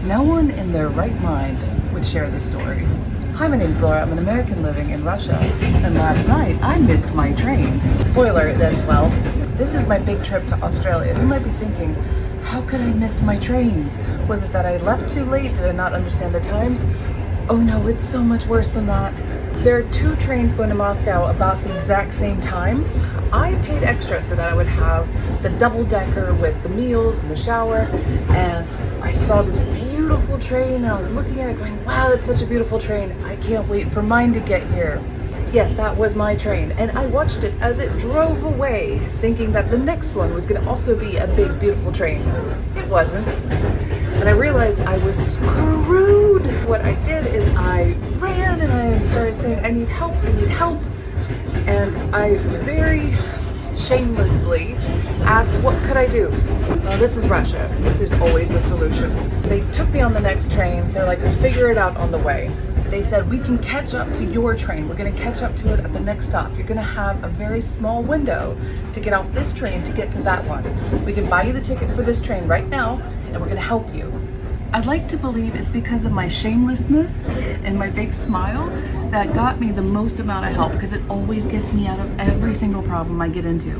No one in their right mind would share this story. Hi, my name's Laura. I'm an American living in Russia, and last night I missed my train. Spoiler, it ends well. This is my big trip to Australia. You might be thinking, how could I miss my train? Was it that I left too late? Did I not understand the times? Oh no, it's so much worse than that. There are two trains going to Moscow about the exact same time. I paid extra so that I would have the double-decker with the meals and the shower, and I saw this beautiful train and I was looking at it going, wow, that's such a beautiful train. I can't wait for mine to get here. Yes, that was my train, and I watched it as it drove away, thinking that the next one was going to also be a big, beautiful train. It wasn't. And I realized I was screwed. What I did is I ran and I started saying, I need help, and I very shamelessly asked, what could I do? Well, this is Russia. There's always a solution. They took me on the next train. They're like, we'll figure it out on the way. They said, we can catch up to your train. We're going to catch up to it at the next stop. You're going to have a very small window to get off this train to get to that one. We can buy you the ticket for this train right now, and we're going to help you. I'd like to believe it's because of my shamelessness and my big smile that got me the most amount of help, because it always gets me out of every single problem I get into,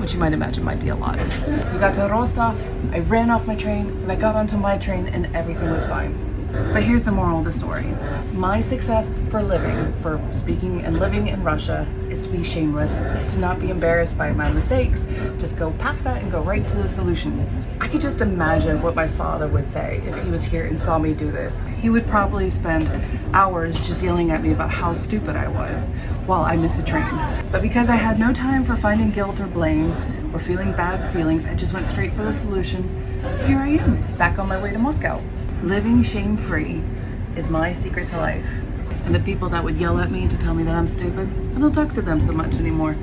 which you might imagine might be a lot. We got to Rostov, I ran off my train, and I got onto my train, and everything was fine. But here's the moral of the story. My success for living, for speaking and living in Russia, is to be shameless, to not be embarrassed by my mistakes, just go past that and go right to the solution. I could just imagine what my father would say if he was here and saw me do this. He would probably spend hours just yelling at me about how stupid I was while I miss a train. But because I had no time for finding guilt or blame or feeling bad feelings, I just went straight for the solution. Here I am, back on my way to Moscow. Living shame-free is my secret to life. And the people that would yell at me to tell me that I'm stupid, I don't talk to them so much anymore.